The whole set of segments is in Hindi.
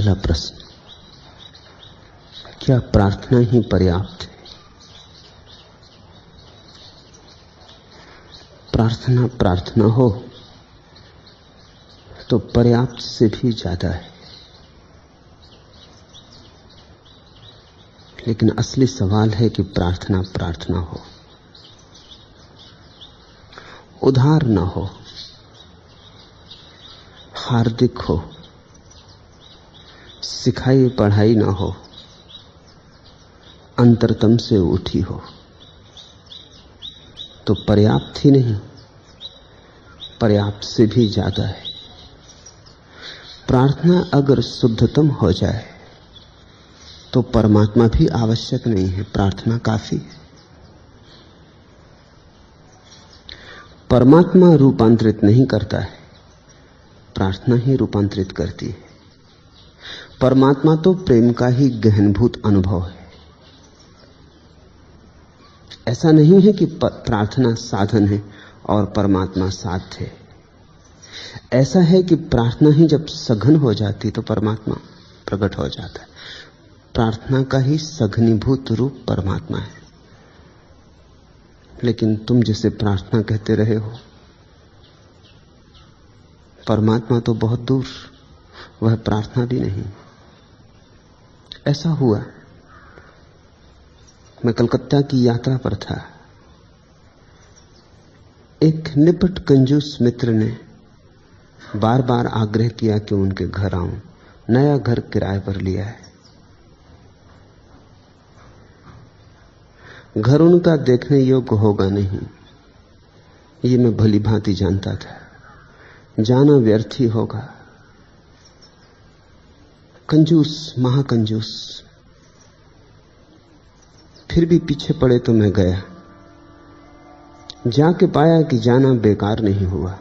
पहला प्रश्न, क्या प्रार्थना ही पर्याप्त है? प्रार्थना प्रार्थना हो तो पर्याप्त से भी ज्यादा है। लेकिन असली सवाल है कि प्रार्थना प्रार्थना हो, उधार न हो, हार्दिक हो, सिखाई पढ़ाई न हो, अंतरतम से उठी हो तो पर्याप्त ही नहीं, पर्याप्त से भी ज्यादा है। प्रार्थना अगर शुद्धतम हो जाए तो परमात्मा भी आवश्यक नहीं है, प्रार्थना काफी है। परमात्मा रूपांतरित नहीं करता है, प्रार्थना ही रूपांतरित करती है। परमात्मा तो प्रेम का ही गहनभूत अनुभव है। ऐसा नहीं है कि प्रार्थना साधन है और परमात्मा साध्य है। ऐसा है कि प्रार्थना ही जब सघन हो जाती तो परमात्मा प्रकट हो जाता है। प्रार्थना का ही सघनीभूत रूप परमात्मा है। लेकिन तुम जिसे प्रार्थना कहते रहे हो, परमात्मा तो बहुत दूर, वह प्रार्थना भी नहीं। ऐसा हुआ, मैं कलकत्ता की यात्रा पर था। एक निपट कंजूस मित्र ने बार बार आग्रह किया कि उनके घर आऊं। नया घर किराए पर लिया है। घर उनका देखने योग्य होगा नहीं, ये मैं भली भांति जानता था। जाना व्यर्थ ही होगा। कंजूस, महाकंजूस। फिर भी पीछे पड़े तो मैं गया। जाके पाया कि जाना बेकार नहीं हुआ।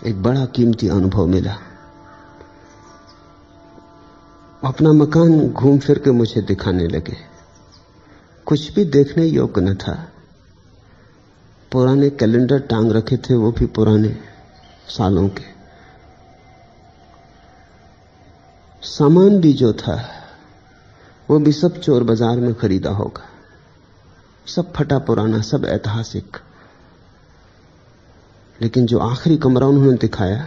एक बड़ा कीमती अनुभव मिला। अपना मकान घूम फिर के मुझे दिखाने लगे। कुछ भी देखने योग्य न था। पुराने कैलेंडर टांग रखे थे, वो भी पुराने सालों के। सामान भी जो था वो भी सब चोर बाजार में खरीदा होगा। सब फटा पुराना, सब ऐतिहासिक। लेकिन जो आखिरी कमरा उन्होंने दिखाया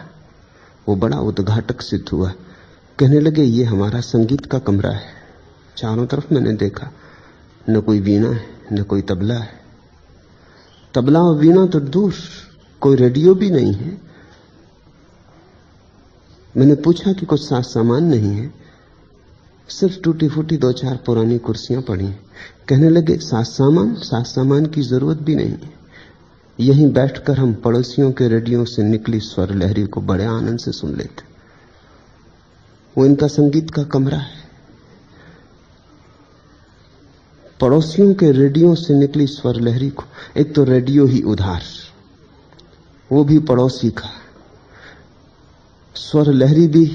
वो बड़ा उद्घाटक सिद्ध हुआ। कहने लगे, ये हमारा संगीत का कमरा है। चारों तरफ मैंने देखा, न कोई वीणा है, न कोई तबला है। तबला और वीणा तो दूर, कोई रेडियो भी नहीं है। मैंने पूछा कि कुछ साज सामान नहीं है? सिर्फ टूटी फूटी दो चार पुरानी कुर्सियां पड़ी हैं। कहने लगे, साज सामान की जरूरत भी नहीं है। यहीं बैठकर हम पड़ोसियों के रेडियो से निकली स्वर लहरी को बड़े आनंद से सुन लेते। वो इनका संगीत का कमरा है। पड़ोसियों के रेडियो से निकली स्वर लहरी को, एक तो रेडियो ही उधार, वो भी पड़ोसी का। स्वर लहरी भी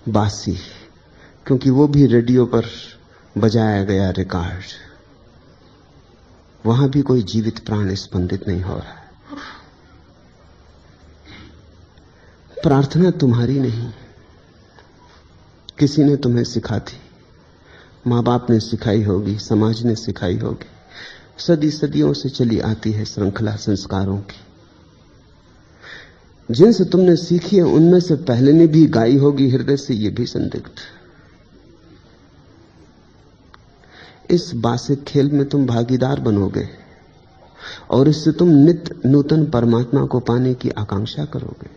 बासी, क्योंकि वो भी रेडियो पर बजाया गया रिकॉर्ड। वहां भी कोई जीवित प्राण स्पंदित नहीं हो रहा। प्रार्थना तुम्हारी नहीं, किसी ने तुम्हें सिखा थी। माँ बाप ने सिखाई होगी, समाज ने सिखाई होगी। सदी सदियों से चली आती है श्रृंखला संस्कारों की। जिनसे तुमने सीखी है उनमें से पहले ने भी गाई होगी हृदय से, ये भी संदिग्ध। इस बासिक खेल में तुम भागीदार बनोगे और इससे तुम नित्य नूतन परमात्मा को पाने की आकांक्षा करोगे।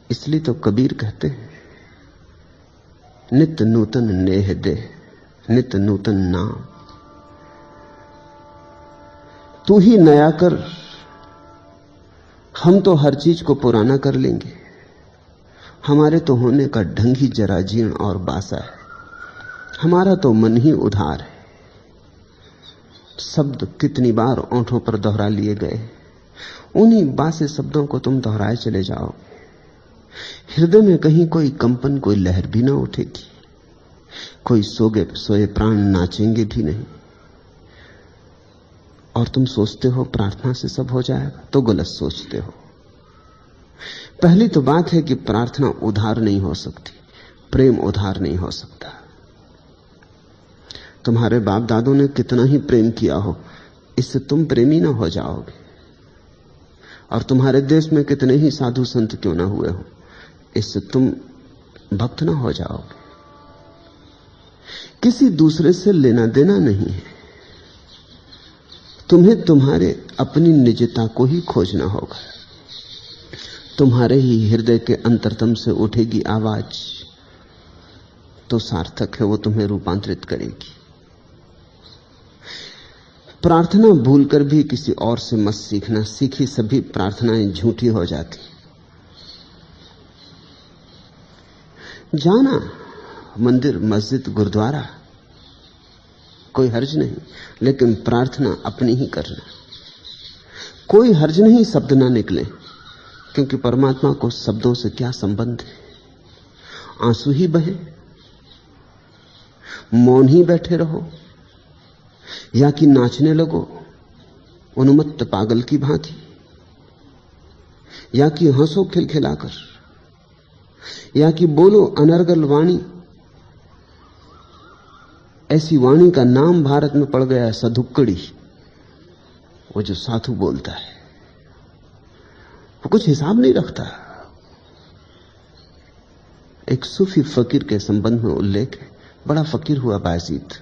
इसलिए तो कबीर कहते हैं, नित्य नूतन नेह दे, नित्य नूतन नाम। तू ही नया कर, हम तो हर चीज को पुराना कर लेंगे। हमारे तो होने का ढंग ही जरा जीर्ण और बासा है। हमारा तो मन ही उधार है। शब्द कितनी बार ओंठों पर दोहरा लिए गए, उन्हीं बासे शब्दों को तुम दोहराए चले जाओगे। हृदय में कहीं कोई कंपन, कोई लहर भी ना उठेगी। कोई सोए प्राण नाचेंगे भी नहीं। और तुम सोचते हो प्रार्थना से सब हो जाएगा, तो गलत सोचते हो। पहली तो बात है कि प्रार्थना उधार नहीं हो सकती, प्रेम उधार नहीं हो सकता। तुम्हारे बाप दादों ने कितना ही प्रेम किया हो, इससे तुम प्रेमी ना हो जाओगे। और तुम्हारे देश में कितने ही साधु संत क्यों ना हुए हो, इससे तुम भक्त ना हो जाओगे। किसी दूसरे से लेना देना नहीं है, तुम्हें तुम्हारे अपनी निजता को ही खोजना होगा। तुम्हारे ही हृदय के अंतरतम से उठेगी आवाज तो सार्थक है, वो तुम्हें रूपांतरित करेगी। प्रार्थना भूलकर भी किसी और से मत सीखना, सीखी सभी प्रार्थनाएं झूठी हो जाती। जाना मंदिर, मस्जिद, गुरुद्वारा, कोई हर्ज नहीं, लेकिन प्रार्थना अपनी ही करना। कोई हर्ज नहीं शब्द ना निकले, क्योंकि परमात्मा को शब्दों से क्या संबंध है। आंसू ही बहे, मौन ही बैठे रहो, या कि नाचने लगो उन्मत्त पागल की भांति, या कि हंसो खिलखिलाकर, या कि बोलो अनर्गल वाणी। ऐसी वाणी का नाम भारत में पड़ गया है सधुक्कड़ी। वो जो साधु बोलता है वो कुछ हिसाब नहीं रखता। एक सूफी फकीर के संबंध में उल्लेख है, बड़ा फकीर हुआ बायजीद।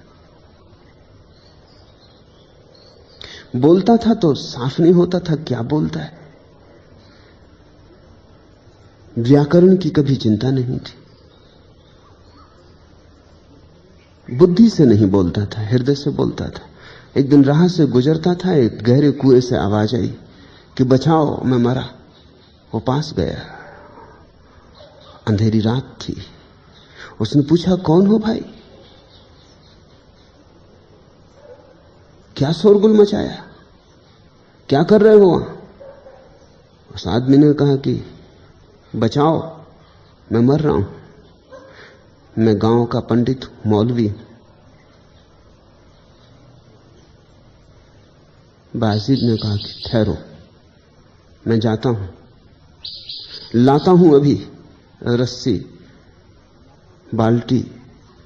बोलता था तो साफ नहीं होता था क्या बोलता है। व्याकरण की कभी चिंता नहीं थी, बुद्धि से नहीं बोलता था, हृदय से बोलता था। एक दिन राह से गुजरता था, एक गहरे कुएं से आवाज आई कि बचाओ मैं मरा। वो पास गया, अंधेरी रात थी। उसने पूछा कौन हो भाई, क्या शोरगुल मचाया, क्या कर रहे हो वहां? उस आदमी ने कहा कि बचाओ मैं मर रहा हूं, मैं गांव का पंडित हूं, मौलवी। बायजीद ने कहा कि ठहरो, मैं जाता हूं, लाता हूं अभी रस्सी, बाल्टी,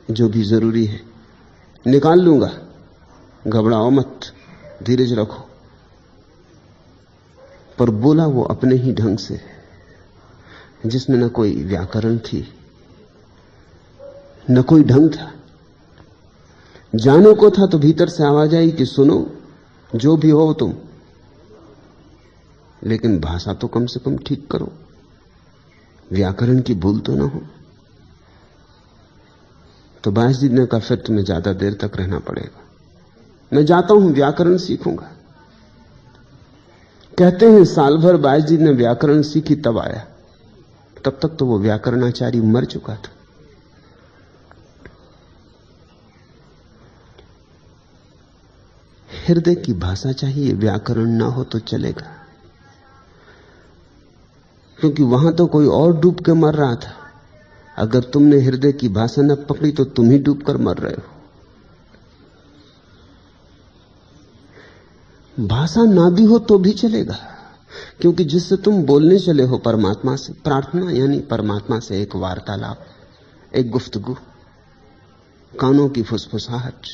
जो भी जरूरी है निकाल लूंगा, घबराओ मत, धीरज रखो। पर बोला वो अपने ही ढंग से, जिसमें न कोई व्याकरण थी न कोई ढंग था। जाने को था तो भीतर से आवाज आई कि सुनो जो भी हो तुम, लेकिन भाषा तो कम से कम ठीक करो, व्याकरण की भूल तो ना हो। तो बायजीद ने कहा फिर तुम्हें ज्यादा देर तक रहना पड़ेगा, मैं जाता हूं व्याकरण सीखूंगा। कहते हैं साल भर बायजीद ने व्याकरण सीखी तब आया, तब तक तो वो व्याकरणाचार्य मर चुका था। हृदय की भाषा चाहिए, व्याकरण ना हो तो चलेगा, क्योंकि वहां तो कोई और डूब के मर रहा था। अगर तुमने हृदय की भाषा न पकड़ी तो तुम ही डूब कर मर रहे हो। भाषा ना भी हो तो भी चलेगा, क्योंकि जिससे तुम बोलने चले हो परमात्मा से, प्रार्थना यानी परमात्मा से एक वार्तालाप, एक गुफ्तगू, कानों की फुसफुसाहट।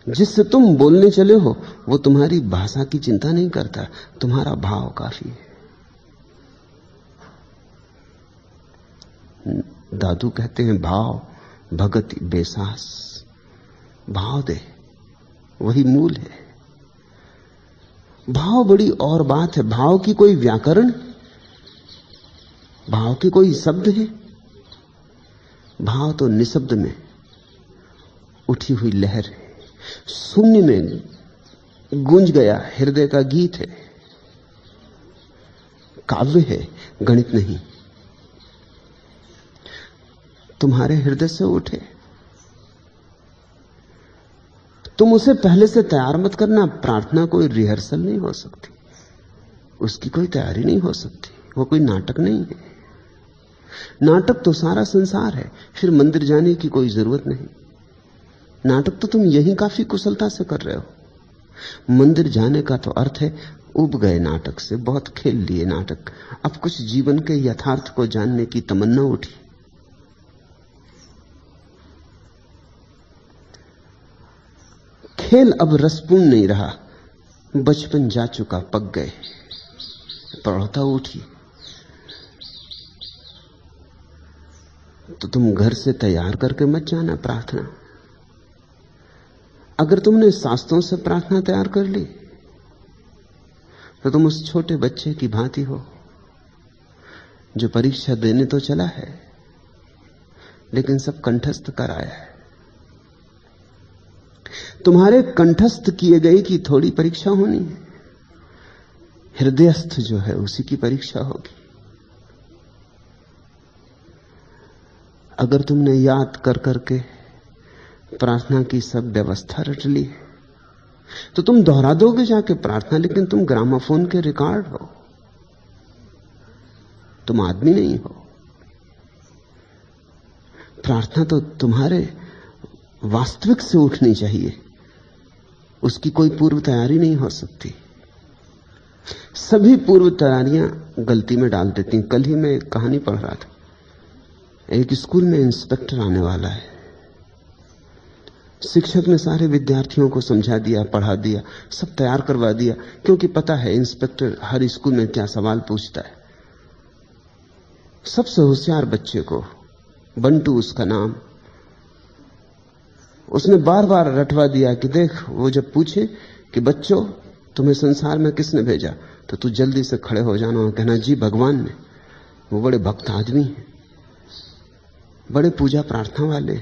जिससे तुम बोलने चले हो वो तुम्हारी भाषा की चिंता नहीं करता, तुम्हारा भाव काफी है। दादू कहते हैं भाव भगति बेसास, भाव दे वही मूल है। भाव बड़ी और बात है, भाव की कोई व्याकरण, भाव के कोई शब्द है? भाव तो निशब्द में उठी हुई लहर है, शून्य में गूंज गया हृदय का गीत है, काव्य है, गणित नहीं। तुम्हारे हृदय से उठे, तुम उसे पहले से तैयार मत करना। प्रार्थना कोई रिहर्सल नहीं हो सकती, उसकी कोई तैयारी नहीं हो सकती, वो कोई नाटक नहीं है। नाटक तो सारा संसार है, फिर मंदिर जाने की कोई जरूरत नहीं। नाटक तो तुम यहीं काफी कुशलता से कर रहे हो। मंदिर जाने का तो अर्थ है उब गए नाटक से, बहुत खेल लिए नाटक, अब कुछ जीवन के यथार्थ को जानने की तमन्ना उठी। खेल अब रसपूर्ण नहीं रहा, बचपन जा चुका, पक गए, प्रौढ़ता उठी। तो तुम घर से तैयार करके मत जाना प्रार्थना। अगर तुमने शास्त्रों से प्रार्थना तैयार कर ली तो तुम उस छोटे बच्चे की भांति हो जो परीक्षा देने तो चला है लेकिन सब कंठस्थ कर आया है। तुम्हारे कंठस्थ किए गए की थोड़ी परीक्षा होनी है, हृदयस्थ जो है उसी की परीक्षा होगी। अगर तुमने याद कर करके प्रार्थना की सब व्यवस्था रट ली तो तुम दोहरा दोगे जाके प्रार्थना, लेकिन तुम ग्रामाफोन के रिकॉर्ड हो, तुम आदमी नहीं हो। प्रार्थना तो तुम्हारे वास्तविक से उठनी चाहिए, उसकी कोई पूर्व तैयारी नहीं हो सकती। सभी पूर्व तैयारियां गलती में डाल देती। कल ही मैं एक कहानी पढ़ रहा था, एक स्कूल में इंस्पेक्टर आने वाला है। शिक्षक ने सारे विद्यार्थियों को समझा दिया, पढ़ा दिया, सब तैयार करवा दिया, क्योंकि पता है इंस्पेक्टर हर स्कूल में क्या सवाल पूछता है। सबसे होशियार बच्चे को, बंटू उसका नाम, उसने बार बार रटवा दिया कि देख वो जब पूछे कि बच्चों तुम्हें संसार में किसने भेजा, तो तू जल्दी से खड़े हो जाना और कहना जी भगवान ने। वो बड़े भक्त आदमी हैं, बड़े पूजा प्रार्थना वाले,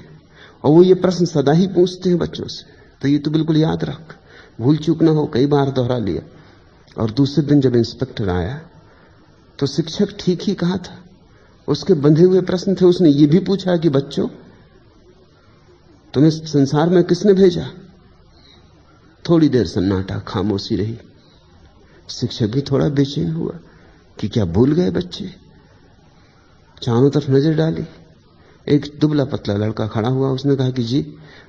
और वो ये प्रश्न सदा ही पूछते हैं बच्चों से, तो ये तो बिल्कुल याद रख, भूल चूक ना हो। कई बार दोहरा लिया। और दूसरे दिन जब इंस्पेक्टर आया तो शिक्षक ठीक ही कहा था, उसके बंधे हुए प्रश्न थे। उसने ये भी पूछा कि बच्चों तुम्हें संसार में किसने भेजा। थोड़ी देर सन्नाटा, खामोशी रही। शिक्षक भी थोड़ा बेचैन हुआ कि क्या भूल गए बच्चे। चारों तरफ नजर डाली, एक दुबला पतला लड़का खड़ा हुआ। उसने कहा कि जी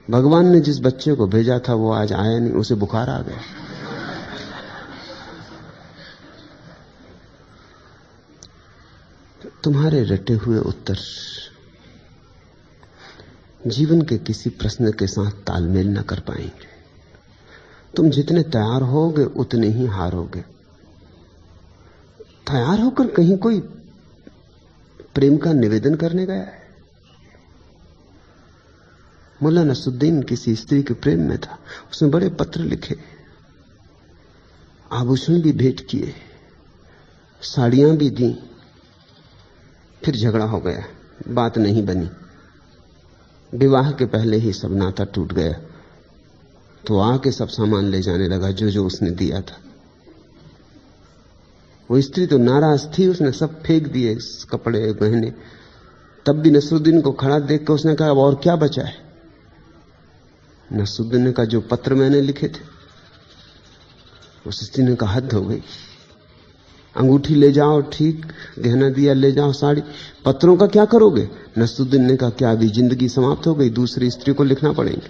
भगवान ने जिस बच्चे को भेजा था वो आज आया नहीं, उसे बुखार आ गया। तुम्हारे रटे हुए उत्तर जीवन के किसी प्रश्न के साथ तालमेल न कर पाएंगे। तुम जितने तैयार होगे उतने ही हारोगे। तैयार होकर कहीं कोई प्रेम का निवेदन करने गया है? मुल्ला नसरुद्दीन किसी स्त्री के प्रेम में था, उसने बड़े पत्र लिखे, आभूषण भी भेंट किए, साड़ियां भी दी, फिर झगड़ा हो गया, बात नहीं बनी। विवाह के पहले ही सब नाता टूट गया। तो आके सब सामान ले जाने लगा जो जो उसने दिया था। वो स्त्री तो नाराज थी, उसने सब फेंक दिए, कपड़े गहने। तब भी नसरुद्दीन को खड़ा देख कर उसने कहा अब और क्या बचा है। नसरुद्दीन ने कहा जो पत्र मैंने लिखे थे। उस स्त्री ने कहा हद हो गई, अंगूठी ले जाओ, ठीक, गहना दिया ले जाओ, साड़ी, पत्रों का क्या करोगे। नसरुद्दीन ने कहा क्या अभी जिंदगी समाप्त हो गई, दूसरी स्त्री को लिखना पड़ेंगे,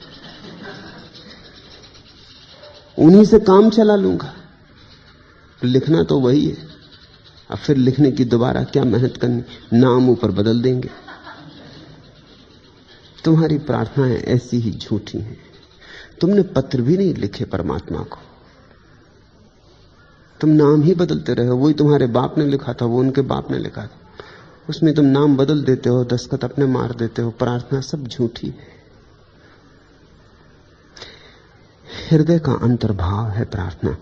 उन्हीं से काम चला लूंगा। लिखना तो वही है, अब फिर लिखने की दोबारा क्या मेहनत करनी, नाम ऊपर बदल देंगे। तुम्हारी प्रार्थनाएं ऐसी ही झूठी हैं। तुमने पत्र भी नहीं लिखे परमात्मा को, तुम नाम ही बदलते रहे हो। वही तुम्हारे बाप ने लिखा था, वो उनके बाप ने लिखा था, उसमें तुम नाम बदल देते हो, दस्तखत अपने मार देते हो। प्रार्थना सब झूठी है। हृदय का अंतर्भाव है प्रार्थना।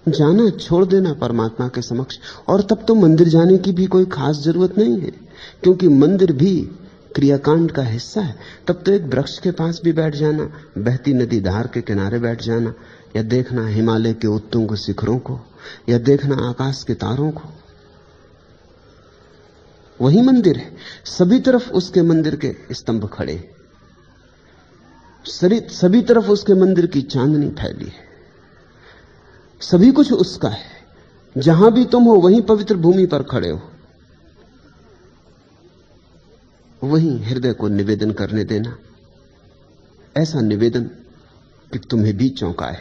जाना छोड़ देना परमात्मा के समक्ष, और तब तो मंदिर जाने की भी कोई खास जरूरत नहीं है, क्योंकि मंदिर भी क्रियाकांड का हिस्सा है। तब तो एक वृक्ष के पास भी बैठ जाना, बहती नदी धार के किनारे बैठ जाना, या देखना हिमालय के उत्तुंग शिखरों को, या देखना आकाश के तारों को, वही मंदिर है। सभी तरफ उसके मंदिर के स्तंभ खड़े, सभी तरफ उसके मंदिर की चांदनी फैली है। सभी कुछ उसका है। जहां भी तुम हो वहीं पवित्र भूमि पर खड़े हो। वहीं हृदय को निवेदन करने देना, ऐसा निवेदन कि तुम्हें भी चौंकाए।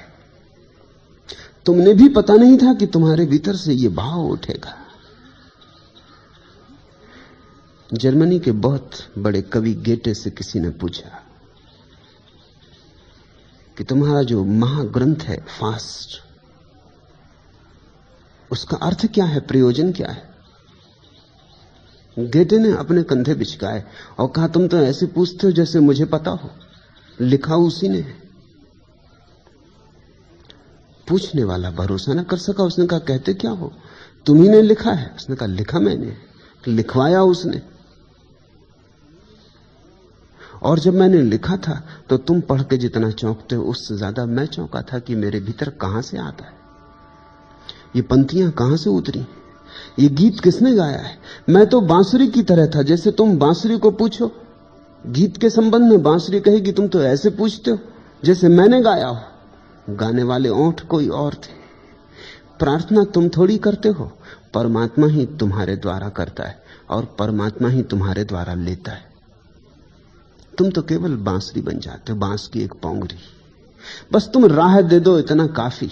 तुमने भी पता नहीं था कि तुम्हारे भीतर से यह भाव उठेगा। जर्मनी के बहुत बड़े कवि गेटे से किसी ने पूछा कि तुम्हारा जो महाग्रंथ है फास्ट, उसका अर्थ क्या है, प्रयोजन क्या है? गेटे ने अपने कंधे बिछकाए और कहा, तुम तो ऐसे पूछते हो जैसे मुझे पता हो, लिखा उसी ने है। पूछने वाला भरोसा न कर सका। उसने कहा, कहते क्या हो? तुम्ही ने लिखा है। उसने कहा, लिखा मैंने, लिखवाया उसने। और जब मैंने लिखा था तो तुम पढ़ के जितना चौंकते हो उससे ज्यादा मैं चौंका था कि मेरे भीतर कहां से आता है, ये पंक्तियां कहां से उतरी, ये गीत किसने गाया है। मैं तो बांसुरी की तरह था, जैसे तुम बांसुरी को पूछो गीत के संबंध में, बांसुरी कहेगी तुम तो ऐसे पूछते हो जैसे मैंने गाया हो। गाने वाले ओंठ कोई और थे। प्रार्थना तुम थोड़ी करते हो, परमात्मा ही तुम्हारे द्वारा करता है और परमात्मा ही तुम्हारे द्वारा लेता है। तुम तो केवल बांसुरी बन जाते हो, बांस की एक पोंगरी। बस तुम राह दे दो, इतना काफी।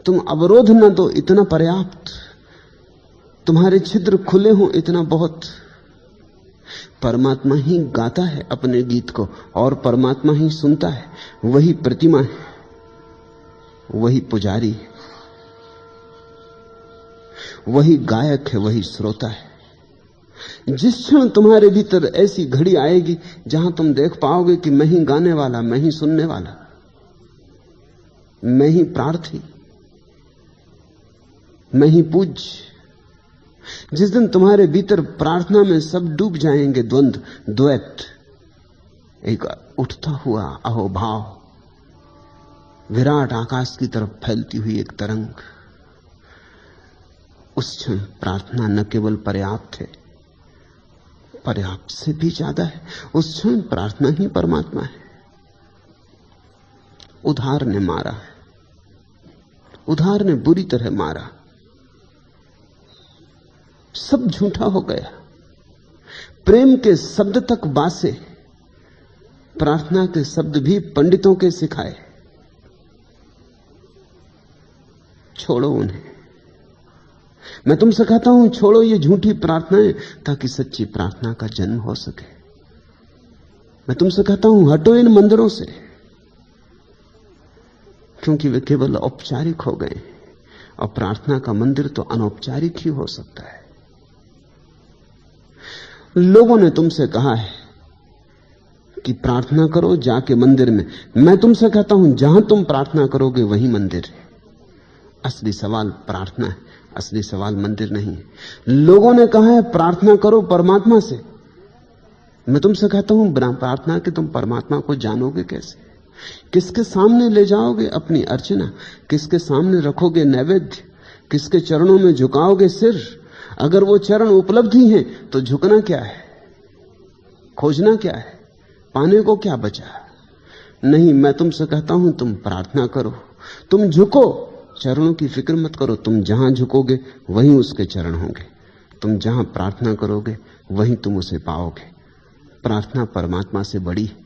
तुम अवरोध न दो, इतना पर्याप्त। तुम्हारे छिद्र खुले हो, इतना बहुत। परमात्मा ही गाता है अपने गीत को और परमात्मा ही सुनता है। वही प्रतिमा है, वही पुजारी है, वही गायक है, वही श्रोता है। जिस क्षण तुम्हारे भीतर ऐसी घड़ी आएगी जहां तुम देख पाओगे कि मैं ही गाने वाला, मैं ही सुनने वाला, मैं ही प्रार्थी, मैं ही पूज्य, जिस दिन तुम्हारे भीतर प्रार्थना में सब डूब जाएंगे, द्वंद्व, द्वैत, एक उठता हुआ अहोभाव, विराट आकाश की तरफ फैलती हुई एक तरंग, उस क्षण प्रार्थना न केवल पर्याप्त है, पर्याप्त से भी ज्यादा है। उस क्षण प्रार्थना ही परमात्मा है। उधार ने मारा है, उधार ने बुरी तरह मारा, सब झूठा हो गया। प्रेम के शब्द तक बासे, प्रार्थना के शब्द भी पंडितों के सिखाए। छोड़ो उन्हें। मैं तुमसे कहता हूं, छोड़ो ये झूठी प्रार्थनाएं ताकि सच्ची प्रार्थना का जन्म हो सके। मैं तुमसे कहता हूं, हटो इन मंदिरों से, क्योंकि वे केवल औपचारिक हो गए और प्रार्थना का मंदिर तो अनौपचारिक ही हो सकता है। लोगों ने तुमसे कहा है कि प्रार्थना करो जाके मंदिर में। मैं तुमसे कहता हूं, जहां तुम प्रार्थना करोगे वही मंदिर है। असली सवाल प्रार्थना है, असली सवाल मंदिर नहीं है। लोगों ने कहा है प्रार्थना करो परमात्मा से। मैं तुमसे कहता हूं, बिना प्रार्थना के तुम परमात्मा को जानोगे कैसे? किसके सामने ले जाओगे अपनी अर्चना? किसके सामने रखोगे नैवेद्य? किसके चरणों में झुकाओगे सिर? अगर वो चरण उपलब्धि हैं तो झुकना क्या है, खोजना क्या है, पाने को क्या बचा? नहीं, मैं तुमसे कहता हूं, तुम प्रार्थना करो, तुम झुको, चरणों की फिक्र मत करो। तुम जहां झुकोगे वहीं उसके चरण होंगे। तुम जहां प्रार्थना करोगे वहीं तुम उसे पाओगे। प्रार्थना परमात्मा से बड़ी है।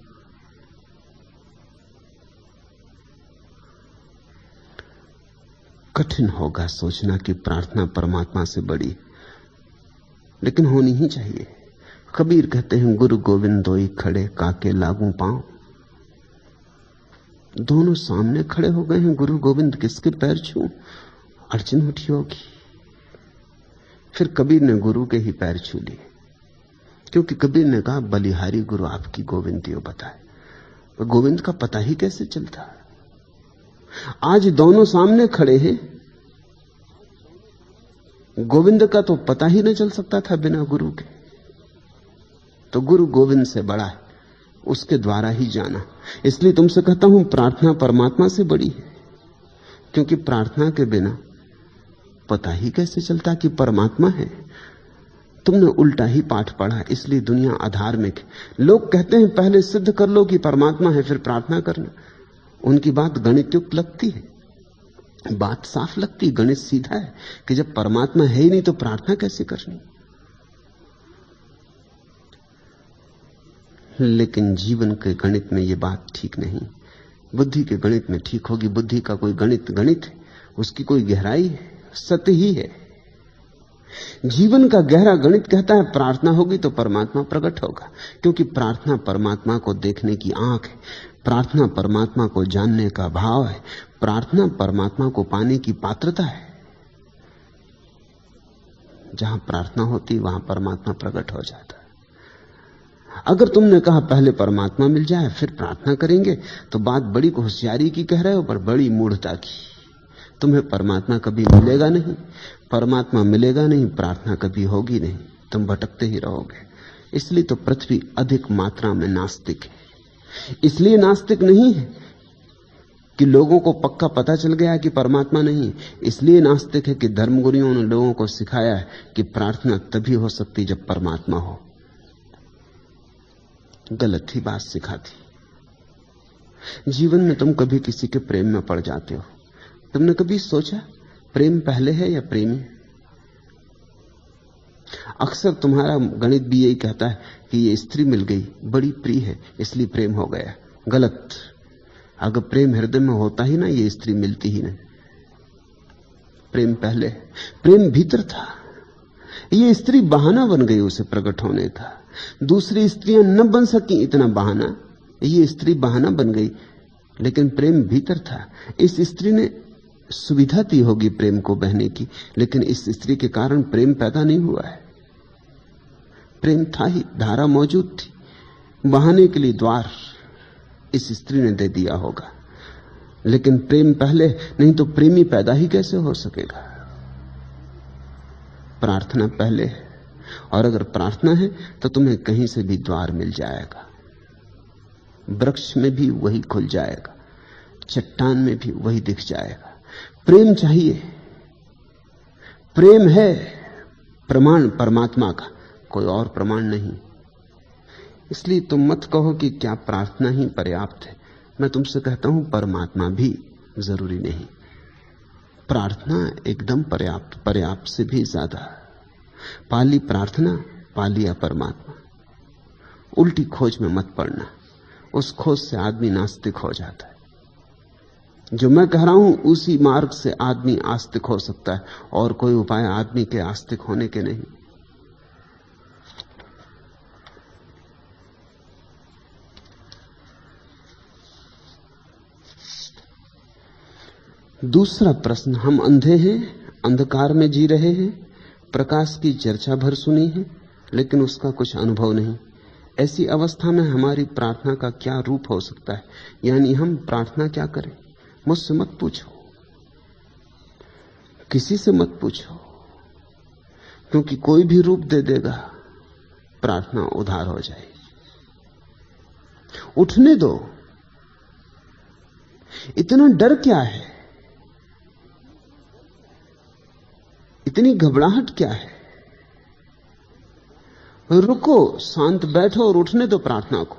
कठिन होगा सोचना कि प्रार्थना परमात्मा से बड़ी, लेकिन होनी ही चाहिए। कबीर कहते हैं, गुरु गोविंद दोई खड़े, काके लागू पांव। दोनों सामने खड़े हो गए हैं, गुरु गोविंद किसके पैर छू? अड़चन उठी होगी। फिर कबीर ने गुरु के ही पैर छू लिए, क्योंकि कबीर ने कहा, बलिहारी गुरु आपकी गोविंदियो बताए। तो गोविंद का पता ही कैसे चलता? आज दोनों सामने खड़े हैं, गोविंद का तो पता ही नहीं चल सकता था बिना गुरु के। तो गुरु गोविंद से बड़ा है, उसके द्वारा ही जाना। इसलिए तुमसे कहता हूं, प्रार्थना परमात्मा से बड़ी है, क्योंकि प्रार्थना के बिना पता ही कैसे चलता कि परमात्मा है। तुमने उल्टा ही पाठ पढ़ा, इसलिए दुनिया अधार्मिक है। लोग कहते हैं पहले सिद्ध कर लो कि परमात्मा है फिर प्रार्थना करना। उनकी बात गणितयुक्त लगती है, बात साफ लगती, गणित सीधा है कि जब परमात्मा है ही नहीं तो प्रार्थना कैसे करनी। लेकिन जीवन के गणित में यह बात ठीक नहीं। बुद्धि के गणित में ठीक होगी। बुद्धि का कोई गणित है, उसकी कोई गहराई है, सत्य ही है। जीवन का गहरा गणित कहता है प्रार्थना होगी तो परमात्मा प्रकट होगा, क्योंकि प्रार्थना परमात्मा को देखने की आंख है, प्रार्थना परमात्मा को जानने का भाव है, प्रार्थना परमात्मा को पाने की पात्रता है। जहां प्रार्थना होती वहां परमात्मा प्रकट हो जाता है। अगर तुमने कहा पहले परमात्मा मिल जाए फिर प्रार्थना करेंगे, तो बात बड़ी होशियारी की कह रहे हो, पर बड़ी मूढ़ता की। तुम्हें परमात्मा कभी मिलेगा नहीं, परमात्मा मिलेगा नहीं, प्रार्थना कभी होगी नहीं, तुम भटकते ही रहोगे। इसलिए तो पृथ्वी अधिक मात्रा में नास्तिक है। इसलिए नास्तिक नहीं है कि लोगों को पक्का पता चल गया कि परमात्मा नहीं, इसलिए नास्तिक है कि धर्मगुरुओं ने लोगों को सिखाया है कि प्रार्थना तभी हो सकती जब परमात्मा हो। गलत ही बात सिखाती। जीवन में तुम कभी किसी के प्रेम में पड़ जाते हो, तुमने कभी सोचा प्रेम पहले है या प्रेमी? अक्सर तुम्हारा गणित भी यही कहता है कि ये स्त्री मिल गई, बड़ी प्रिय है, इसलिए प्रेम हो गया। गलत। अगर प्रेम हृदय में होता ही ना, ये स्त्री मिलती ही नहीं। प्रेम पहले, प्रेम भीतर था। ये स्त्री बहाना बन गई उसे प्रकट होने का। दूसरी स्त्रियां न बन सकी इतना बहाना, ये स्त्री बहाना बन गई, लेकिन प्रेम भीतर था। इस स्त्री ने सुविधा दी होगी प्रेम को बहने की, लेकिन इस स्त्री के कारण प्रेम पैदा नहीं हुआ है। प्रेम था ही, धारा मौजूद थी, बहाने के लिए द्वार इस स्त्री ने दे दिया होगा। लेकिन प्रेम पहले, नहीं तो प्रेमी पैदा ही कैसे हो सकेगा? प्रार्थना पहले है, और अगर प्रार्थना है तो तुम्हें कहीं से भी द्वार मिल जाएगा। वृक्ष में भी वही खुल जाएगा, चट्टान में भी वही दिख जाएगा। प्रेम चाहिए। प्रेम है प्रमाण परमात्मा का, कोई और प्रमाण नहीं। इसलिए तुम मत कहो कि क्या प्रार्थना ही पर्याप्त है। मैं तुमसे कहता हूं परमात्मा भी जरूरी नहीं। प्रार्थना एकदम पर्याप्त, पर्याप्त से भी ज्यादा। पाली प्रार्थना, पालिया परमात्मा। उल्टी खोज में मत पड़ना, उस खोज से आदमी नास्तिक हो जाता है। जो मैं कह रहा हूं उसी मार्ग से आदमी आस्तिक हो सकता है, और कोई उपाय आदमी के आस्तिक होने के नहीं। दूसरा प्रश्न, हम अंधे हैं, अंधकार में जी रहे हैं, प्रकाश की चर्चा भर सुनी है, लेकिन उसका कुछ अनुभव नहीं। ऐसी अवस्था में हमारी प्रार्थना का क्या रूप हो सकता है? यानी हम प्रार्थना क्या करें? मुझसे मत पूछो, किसी से मत पूछो, क्योंकि कोई भी रूप दे देगा, प्रार्थना उधार हो जाएगी। उठने दो। इतना डर क्या है? इतनी घबराहट क्या है? रुको, शांत बैठो और उठने दो प्रार्थना को,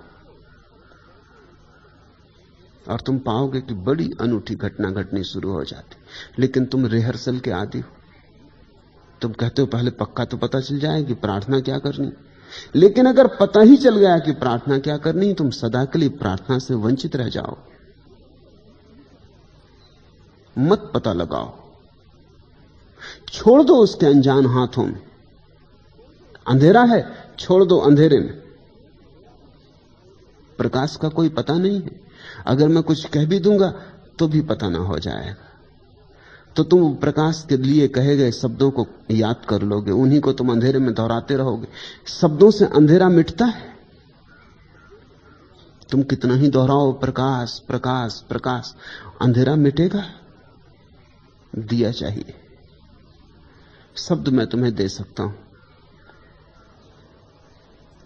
और तुम पाओगे कि बड़ी अनूठी घटना घटनी शुरू हो जाती। लेकिन तुम रिहर्सल के आदी हो। तुम कहते हो पहले पक्का तो पता चल जाए कि प्रार्थना क्या करनी। लेकिन अगर पता ही चल गया कि प्रार्थना क्या करनी, तुम सदा के लिए प्रार्थना से वंचित रह जाओ। मत पता लगाओ, छोड़ दो उसके अनजान हाथों में। अंधेरा है, छोड़ दो अंधेरे में। प्रकाश का कोई पता नहीं है। अगर मैं कुछ कह भी दूंगा तो भी पता ना हो जाएगा, तो तुम प्रकाश के लिए कहे गए शब्दों को याद कर लोगे, उन्हीं को तुम अंधेरे में दोहराते रहोगे। शब्दों से अंधेरा मिटता है। तुम कितना ही दोहराओ प्रकाश प्रकाश प्रकाश, अंधेरा मिटेगा? दिया चाहिए। शब्द मैं तुम्हें दे सकता हूं,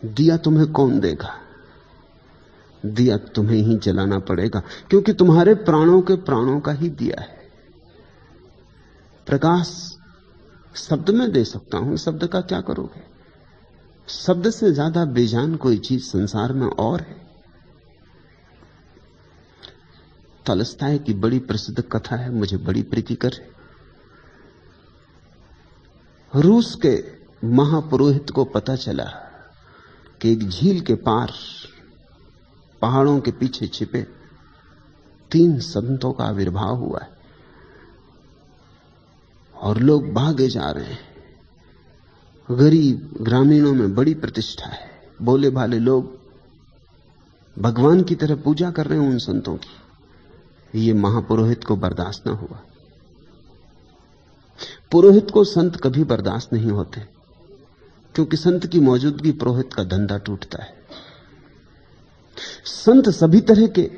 दिया तुम्हें कौन देगा? दिया तुम्हें ही जलाना पड़ेगा, क्योंकि तुम्हारे प्राणों के प्राणों का ही दिया है। प्रकाश शब्द में दे सकता हूं, शब्द का क्या करोगे? शब्द से ज्यादा बेजान कोई चीज संसार में और है? तलस्ताय की बड़ी प्रसिद्ध कथा है, मुझे बड़ी प्रीतिकर है। रूस के महापुरोहित को पता चला कि एक झील के पार, पहाड़ों के पीछे छिपे 3 संतों का आविर्भाव हुआ है और लोग भागे जा रहे हैं। गरीब ग्रामीणों में बड़ी प्रतिष्ठा है, भोले भाले लोग भगवान की तरह पूजा कर रहे हैं उन संतों की। ये महापुरोहित को बर्दाश्त न हुआ। पुरोहित को संत कभी बर्दाश्त नहीं होते, क्योंकि संत की मौजूदगी पुरोहित का धंधा टूटता है। संत सभी तरह के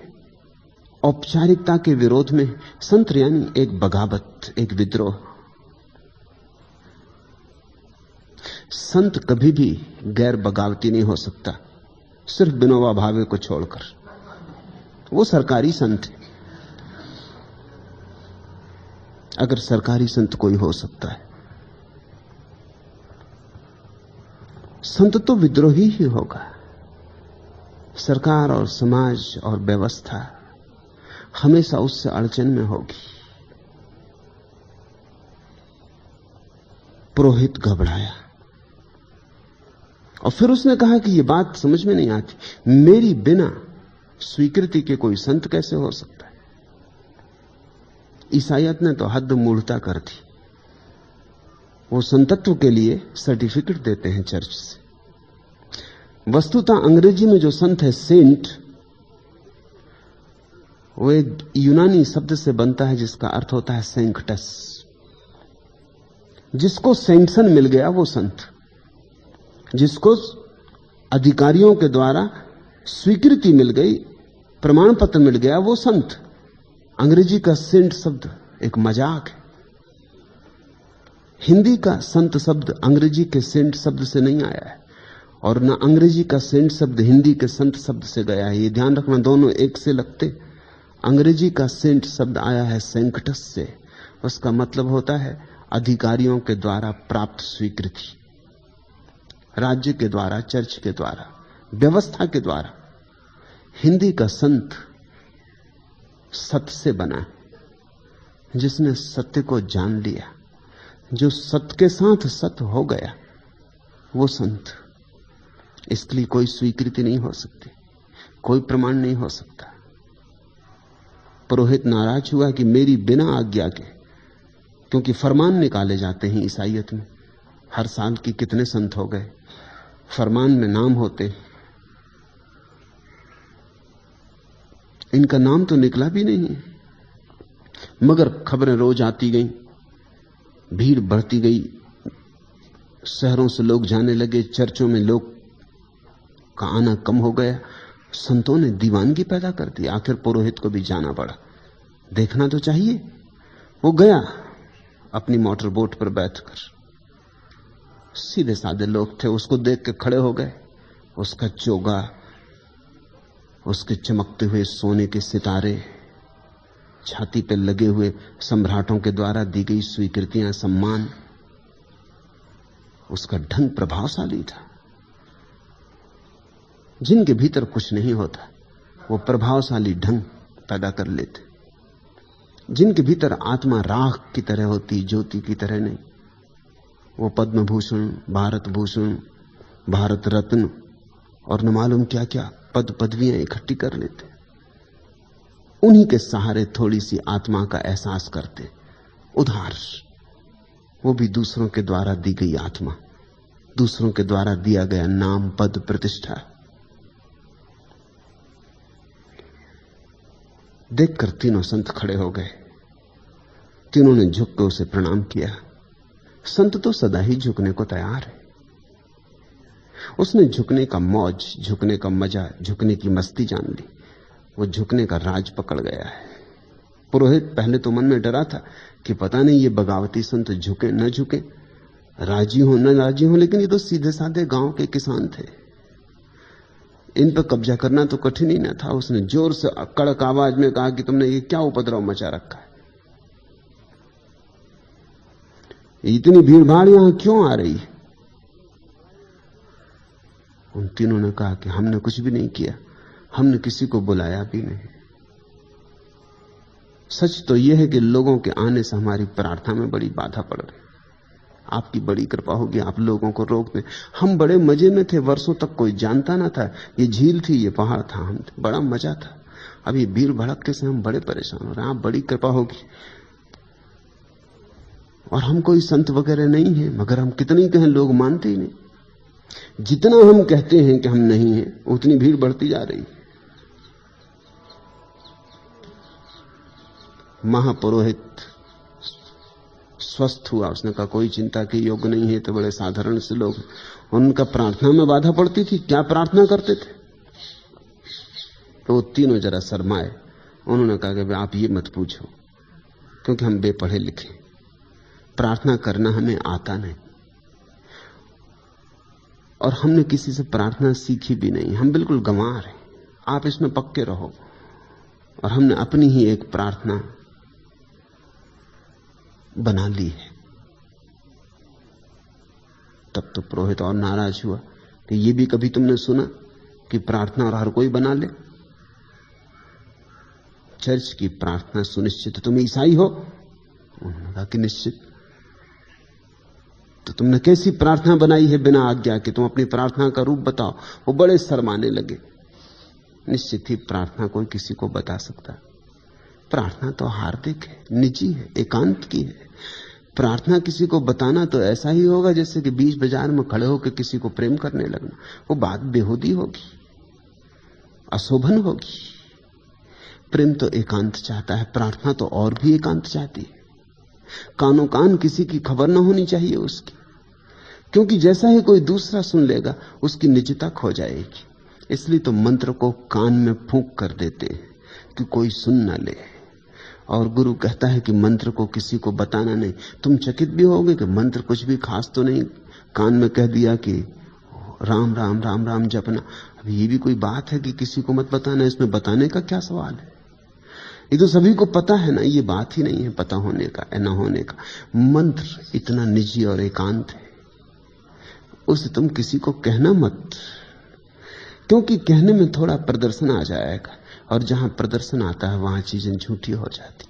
औपचारिकता के विरोध में। संत यानी एक बगावत, एक विद्रोह। संत कभी भी गैर बगावती नहीं हो सकता, सिर्फ विनोबा भावे को छोड़कर। वो सरकारी संत है, अगर सरकारी संत कोई हो सकता है। संत तो विद्रोही ही होगा। सरकार और समाज और व्यवस्था हमेशा उससे अड़चन में होगी। पुरोहित घबराया और फिर उसने कहा कि यह बात समझ में नहीं आती, मेरी बिना स्वीकृति के कोई संत कैसे हो सकता है? ईसाइयत ने तो हद मूढ़ता कर दी। वो संतत्व के लिए सर्टिफिकेट देते हैं चर्च से। वस्तुतः अंग्रेजी में जो संत है सेंट, वो एक यूनानी शब्द से बनता है जिसका अर्थ होता है सैंक्टस। जिसको सैंक्शन मिल गया वो संत, जिसको अधिकारियों के द्वारा स्वीकृति मिल गई, प्रमाण पत्र मिल गया, वो संत। अंग्रेजी का सेंट शब्द एक मजाक है। हिंदी का संत शब्द अंग्रेजी के सेंट शब्द से नहीं आया है, और न अंग्रेजी का सेंट शब्द हिंदी के संत शब्द से गया है। ये ध्यान रखना, दोनों एक से लगते। अंग्रेजी का सेंट शब्द आया है सैंक्टस से। उसका मतलब होता है अधिकारियों के द्वारा प्राप्त स्वीकृति, राज्य के द्वारा, चर्च के द्वारा, व्यवस्था के द्वारा। हिंदी का संत सत्य से बना है, जिसने सत्य को जान लिया, जो सत्य के साथ सत्य हो गया, वो संत। इसके लिए कोई स्वीकृति नहीं हो सकती, कोई प्रमाण नहीं हो सकता। पुरोहित नाराज हुआ कि मेरी बिना आज्ञा के, क्योंकि फरमान निकाले जाते हैं ईसाइयत में, हर साल की कितने संत हो गए, फरमान में नाम होते। इनका नाम तो निकला भी नहीं, मगर खबरें रोज आती गईं, भीड़ बढ़ती गई, शहरों से लोग जाने लगे, चर्चों में लोग का आना कम हो गया। संतों ने दीवानगी पैदा कर दी। आखिर पुरोहित को भी जाना पड़ा, देखना तो चाहिए। वो गया अपनी मोटर बोट पर बैठकर। सीधे साधे लोग थे, उसको देख के खड़े हो गए। उसका चोगा, उसके चमकते हुए सोने के सितारे, छाती पर लगे हुए सम्राटों के द्वारा दी गई स्वीकृतियां, सम्मान, उसका ढंग प्रभावशाली था। जिनके भीतर कुछ नहीं होता वो प्रभावशाली ढंग पैदा कर लेते। जिनके भीतर आत्मा राख की तरह होती, ज्योति की तरह नहीं, वो पद्म भूषण, भारत भूषण, भारत रत्न और न मालूम क्या क्या पद पदवियां इकट्ठी कर लेते। उन्हीं के सहारे थोड़ी सी आत्मा का एहसास करते, उधार, वो भी दूसरों के द्वारा दी गई आत्मा, दूसरों के द्वारा दिया गया नाम, पद, प्रतिष्ठा। देखकर तीनों संत खड़े हो गए। तीनों ने झुक कर उसे प्रणाम किया। संत तो सदा ही झुकने को तैयार है। उसने झुकने का मौज, झुकने का मजा, झुकने की मस्ती जान ली। वो झुकने का राज पकड़ गया है। पुरोहित पहले तो मन में डरा था कि पता नहीं ये बगावती संत झुके न झुके, राजी हो न राजी हो, लेकिन ये तो सीधे साधे गांव के किसान थे, इन पर कब्जा करना तो कठिन ही न था। उसने जोर से कड़क आवाज में कहा कि तुमने ये क्या उपद्रव मचा रखा है? इतनी भीड़ भाड़ यहां क्यों आ रही है? उन तीनों ने कहा कि हमने कुछ भी नहीं किया, हमने किसी को बुलाया भी नहीं। सच तो यह है कि लोगों के आने से हमारी प्रार्थना में बड़ी बाधा पड़ रही। आपकी बड़ी कृपा होगी, आप लोगों को रोक दें। हम बड़े मजे में थे, वर्षों तक कोई जानता ना था। ये झील थी, ये पहाड़ था, हम बड़ा मजा था। अभी भीड़ भड़क से हम बड़े परेशान हो रहे हैं, आप बड़ी कृपा होगी। और हम कोई संत वगैरह नहीं है, मगर हम कितनी कहें लोग मानते ही नहीं। जितना हम कहते हैं कि हम नहीं हैं, उतनी भीड़ बढ़ती जा रही है। महापुरोहित स्वस्थ हुआ, उसने कहा कोई चिंता के योग्य नहीं है, तो बड़े साधारण से लोग। उनका प्रार्थना में बाधा पड़ती थी। क्या प्रार्थना करते थे? तो वो तीनों जरा शर्माए। उन्होंने कहा कि आप ये मत पूछो, क्योंकि हम बेपढ़े लिखे, प्रार्थना करना हमें आता नहीं, और हमने किसी से प्रार्थना सीखी भी नहीं, हम बिल्कुल गंवार हैं, आप इसमें पक्के रहो। और हमने अपनी ही एक प्रार्थना बना ली है। तब तो पुरोहित और नाराज हुआ कि ये भी कभी तुमने सुना कि प्रार्थना और हर कोई बना ले? चर्च की प्रार्थना सुनिश्चित। तुम ईसाई हो? उन्होंने कहा कि निश्चित। तो तुमने कैसी प्रार्थना बनाई है बिना आज्ञा के? तुम अपनी प्रार्थना का रूप बताओ। वो बड़े शर्माने लगे। निश्चित ही प्रार्थना कोई किसी को बता सकता? प्रार्थना तो हार्दिक है, निजी है, एकांत की है। प्रार्थना किसी को बताना तो ऐसा ही होगा जैसे कि बीच बाजार में खड़े होकर किसी को प्रेम करने लगना। वो बात बेहूदी होगी, अशोभन होगी। प्रेम तो एकांत चाहता है, प्रार्थना तो और भी एकांत चाहती है। कानों कान किसी की खबर ना होनी चाहिए उसकी, क्योंकि जैसा ही कोई दूसरा सुन लेगा उसकी निजता खो जाएगी। इसलिए तो मंत्र को कान में फूंक कर देते हैं कि कोई सुन ना ले। और गुरु कहता है कि मंत्र को किसी को बताना नहीं। तुम चकित भी होगे कि मंत्र कुछ भी खास तो नहीं, कान में कह दिया कि राम राम राम राम जपना। अब ये भी कोई बात है कि किसी को मत बताना? इसमें बताने का क्या सवाल है? ये तो सभी को पता है ना, ये बात ही नहीं है पता होने का या ना होने का। मंत्र इतना निजी और एकांत है, उसे तुम किसी को कहना मत, क्योंकि कहने में थोड़ा प्रदर्शन आ जाएगा, और जहां प्रदर्शन आता है वहां चीजें झूठी हो जाती।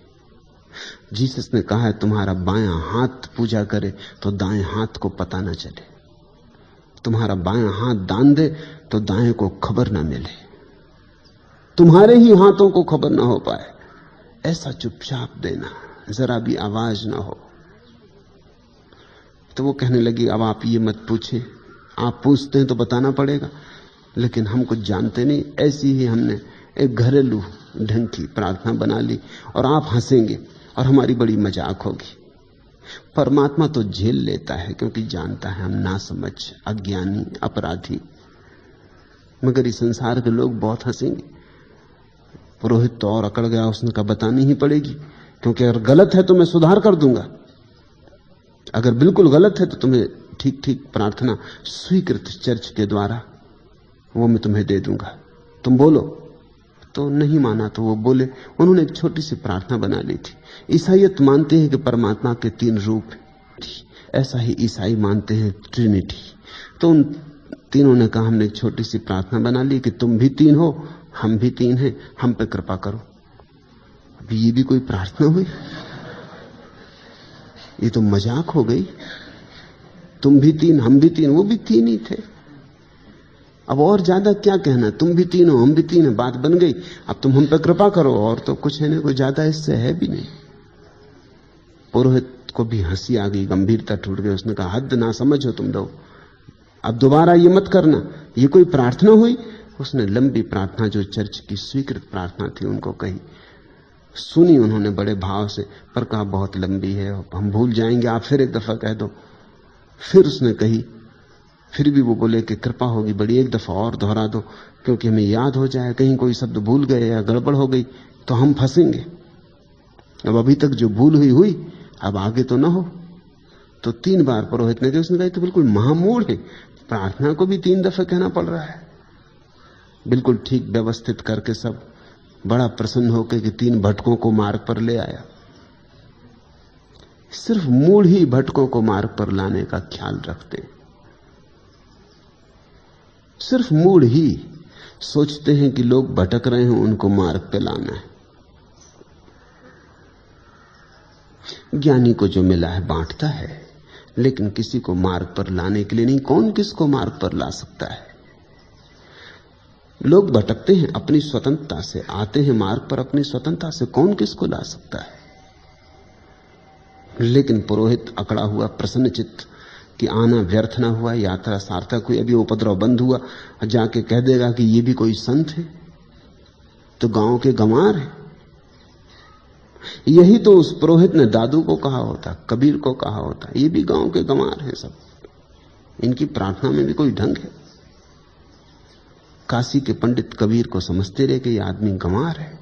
जीसस ने कहा है तुम्हारा बायां हाथ पूजा करे तो दाएं हाथ को पता न चले, तुम्हारा बायां हाथ दान दे तो दाएं को खबर न मिले, तुम्हारे ही हाथों को खबर न हो पाए, ऐसा चुपचाप देना, जरा भी आवाज ना हो। तो वो कहने लगी अब आप ये मत पूछें, आप पूछते हैं तो बताना पड़ेगा, लेकिन हम कुछ जानते नहीं। ऐसी ही हमने एक घरेलू ढंग की प्रार्थना बना ली, और आप हंसेंगे और हमारी बड़ी मजाक होगी। परमात्मा तो झेल लेता है, क्योंकि जानता है हम नासमझ, अज्ञानी, अपराधी, मगर इस संसार के लोग बहुत हंसेंगे। पुरोहित तो और अकड़ गया, उसने कहा बतानी ही पड़ेगी, क्योंकि अगर गलत है तो मैं सुधार कर दूंगा, अगर बिल्कुल गलत है तो तुम्हें ठीक ठीक प्रार्थना स्वीकृत चर्च के द्वारा वो मैं तुम्हें दे दूंगा, तुम बोलो। तो नहीं माना तो वो बोले। उन्होंने एक छोटी सी प्रार्थना बना ली थी। ईसाईयत मानते हैं कि परमात्मा के 3 रूप हैं, ऐसा ही ईसाई मानते हैं ट्रिनिटी। तो उन तीनों ने कहा हमने एक छोटी सी प्रार्थना बना ली कि तुम भी 3 हो, हम भी 3 हैं, हम पे कृपा करो। अभी ये भी कोई प्रार्थना हुई? ये तो मजाक हो गई। तुम भी 3, हम भी 3, वो भी 3 ही थे। अब और ज्यादा क्या कहना, तुम भी 3 हो, हम भी 3 हैं, बात बन गई। अब तुम हम पे कृपा करो, और तो कुछ है नहीं, कोई ज्यादा इससे है भी नहीं। पुरोहित को भी हंसी आ गई, गंभीरता टूट गई। उसने कहा हद ना समझो तुम लोग, अब दोबारा ये मत करना, ये कोई प्रार्थना हुई? उसने लंबी प्रार्थना जो चर्च की स्वीकृत प्रार्थना थी उनको कही, सुनी उन्होंने बड़े भाव से, पर कहा बहुत लंबी है, हम भूल जाएंगे, आप फिर एक दफा कह दो। फिर उसने कही, फिर भी वो बोले कि कृपा होगी बड़ी, एक दफा और दोहरा दो, क्योंकि हमें याद हो जाए, कहीं कोई शब्द भूल गए या गड़बड़ हो गई तो हम फंसेंगे। अब अभी तक जो भूल हुई हुई, अब आगे तो ना हो। तो 3 बार पुरोहित ने कहा। उसने कहा तो बिल्कुल महामूढ़ है, प्रार्थना को भी 3 दफे कहना पड़ रहा है। बिल्कुल ठीक व्यवस्थित करके सब बड़ा प्रसन्न होकर कि 3 भटकों को मार्ग पर ले आया। सिर्फ मूढ़ ही भटकों को मार्ग पर लाने का ख्याल रखते, सिर्फ मूढ़ ही सोचते हैं कि लोग भटक रहे हैं, उनको मार्ग पे लाना है। ज्ञानी को जो मिला है बांटता है, लेकिन किसी को मार्ग पर लाने के लिए नहीं। कौन किसको मार्ग पर ला सकता है? लोग भटकते हैं अपनी स्वतंत्रता से, आते हैं मार्ग पर अपनी स्वतंत्रता से, कौन किसको ला सकता है। लेकिन पुरोहित अकड़ा हुआ, प्रसन्न चित्त कि आना व्यर्थ ना हुआ, यात्रा सार्थक हुई, अभी उपद्रव बंद हुआ, जाके कह देगा कि ये भी कोई संत है, तो गांव के गंवार है। यही तो उस पुरोहित ने दादू को कहा होता, कबीर को कहा होता, ये भी गांव के गंवार हैं सब, इनकी प्रार्थना में भी कोई ढंग है। काशी के पंडित कबीर को समझते रहे कि ये आदमी गंवार है,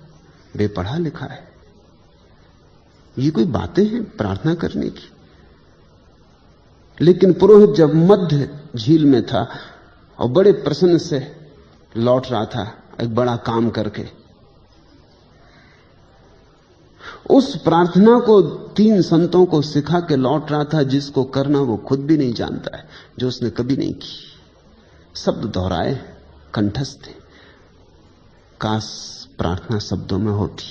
बेपढ़ा लिखा है, ये कोई बातें हैं प्रार्थना करने की। लेकिन पुरोहित जब मध्य झील में था और बड़े प्रसन्न से लौट रहा था एक बड़ा काम करके, उस प्रार्थना को 3 संतों को सिखा के लौट रहा था, जिसको करना वो खुद भी नहीं जानता है, जो उसने कभी नहीं की। शब्द दोहराए, कंठस्थ थे। काश प्रार्थना शब्दों में होती,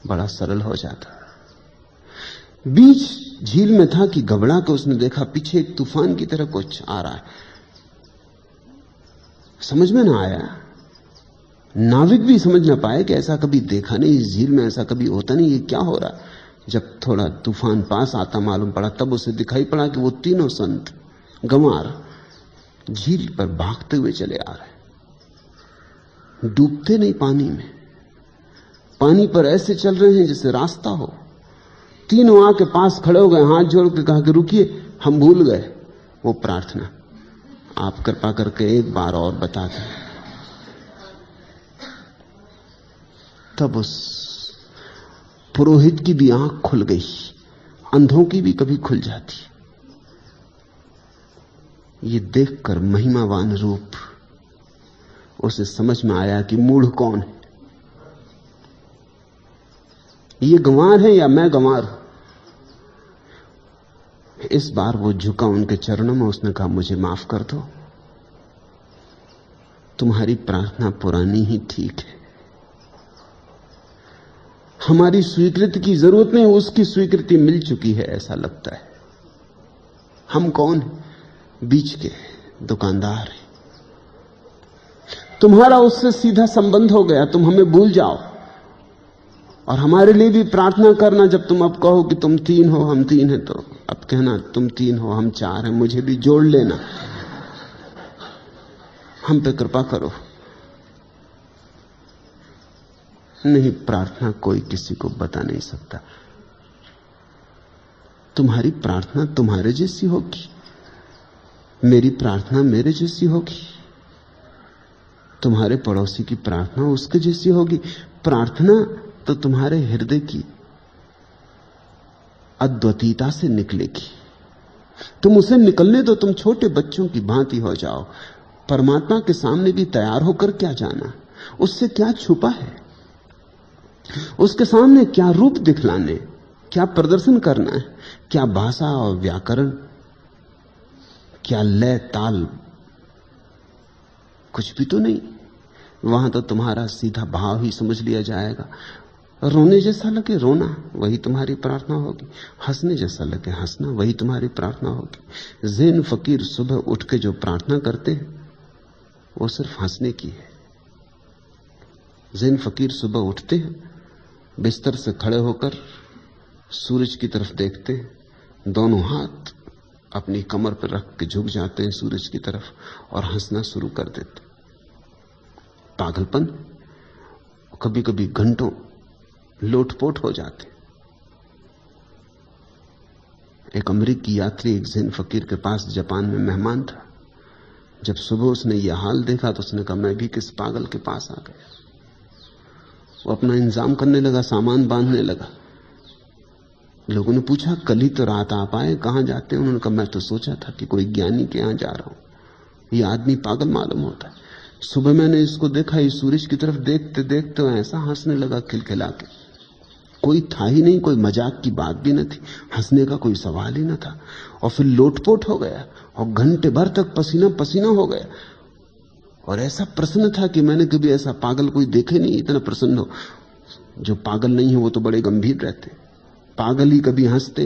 बड़ा सरल हो जाता। बीच झील में था कि घबरा के उसने देखा पीछे एक तूफान की तरह कुछ आ रहा है। समझ में ना आया, नाविक भी समझ ना पाए कि ऐसा कभी देखा नहीं, इस झील में ऐसा कभी होता नहीं, ये क्या हो रहा है। जब थोड़ा तूफान पास आता मालूम पड़ा, तब उसे दिखाई पड़ा कि वो तीनों संत गंवार झील पर भागते हुए चले आ रहे, डूबते नहीं पानी में, पानी पर ऐसे चल रहे हैं जैसे रास्ता हो। तीनों आके पास खड़े हो गए, हाथ जोड़ के कहा कि रुकिए, हम भूल गए वो प्रार्थना, आप कृपा करके एक बार और बता दें। तब उस पुरोहित की भी आंख खुल गई, अंधों की भी कभी खुल जाती। ये देखकर महिमावान रूप उसे समझ में आया कि मूढ़ कौन है, ये गंवार है या मैं गंवार हूं। इस बार वो झुका उनके चरणों में, उसने कहा मुझे माफ कर दो, तुम्हारी प्रार्थना पुरानी ही ठीक है, हमारी स्वीकृति की जरूरत नहीं, उसकी स्वीकृति मिल चुकी है ऐसा लगता है। हम कौन हैं? बीच के दुकानदार हैं, तुम्हारा उससे सीधा संबंध हो गया, तुम हमें भूल जाओ और हमारे लिए भी प्रार्थना करना। जब तुम अब कहो कि तुम 3 हो हम 3 हैं, तो अब कहना तुम 3 हो हम 4 हैं, मुझे भी जोड़ लेना, हम पे कृपा करो। नहीं, प्रार्थना कोई किसी को बता नहीं सकता। तुम्हारी प्रार्थना तुम्हारे जैसी होगी, मेरी प्रार्थना मेरे जैसी होगी, तुम्हारे पड़ोसी की प्रार्थना उसके जैसी होगी। प्रार्थना तो तुम्हारे हृदय की अद्वितीयता से निकलेगी, तुम उसे निकलने दो, तुम छोटे बच्चों की भांति हो जाओ। परमात्मा के सामने भी तैयार होकर क्या जाना, उससे क्या छुपा है, उसके सामने क्या रूप दिखलाने, क्या प्रदर्शन करना है, क्या भाषा और व्याकरण, क्या लय ताल, कुछ भी तो नहीं। वहां तो तुम्हारा सीधा भाव ही समझ लिया जाएगा। रोने जैसा लगे रोना, वही तुम्हारी प्रार्थना होगी। हंसने जैसा लगे हंसना, वही तुम्हारी प्रार्थना होगी। ज़ैन फकीर सुबह उठ के जो प्रार्थना करते हैं वो सिर्फ हंसने की है। ज़ैन फकीर सुबह उठते हैं, बिस्तर से खड़े होकर सूरज की तरफ देखते हैं, दोनों हाथ अपनी कमर पर रख के झुक जाते हैं सूरज की तरफ और हंसना शुरू कर देते। पागलपन, कभी कभी घंटों लोटपोट हो जाते। एक अमेरिकी यात्री एक ज़ैन फकीर के पास जापान में मेहमान था। जब सुबह उसने यह हाल देखा तो उसने कहा मैं भी किस पागल के पास आ गया। वो अपना इंतजाम करने लगा, सामान बांधने लगा। लोगों ने पूछा कल ही तो रात आप आए, कहां जाते हैं? उन्होंने कहा मैं तो सोचा था कि कोई ज्ञानी के यहां जा रहा हूं। ये आदमी पागल मालूम होता है। सुबह मैंने इसको देखा, ये सूरज की तरफ देखते देखते ऐसा हंसने लगा खिलखिला के, कोई था ही नहीं, कोई मजाक की बात भी न थी, हंसने का कोई सवाल ही न था। और फिर लोटपोट हो गया और घंटे भर तक पसीना पसीना हो गया और ऐसा प्रसन्न था कि मैंने कभी ऐसा पागल कोई देखे नहीं, इतना प्रसन्न हो। जो पागल नहीं है वो तो बड़े गंभीर रहते, पागल ही कभी हंसते।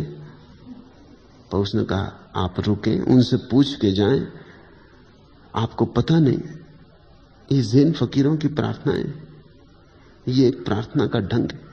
तो उसने कहा आप रुके, उनसे पूछ के जाएं, आपको पता नहीं ये ज़ेन फकीरों की प्रार्थनाएं, ये एक प्रार्थना का ढंग है।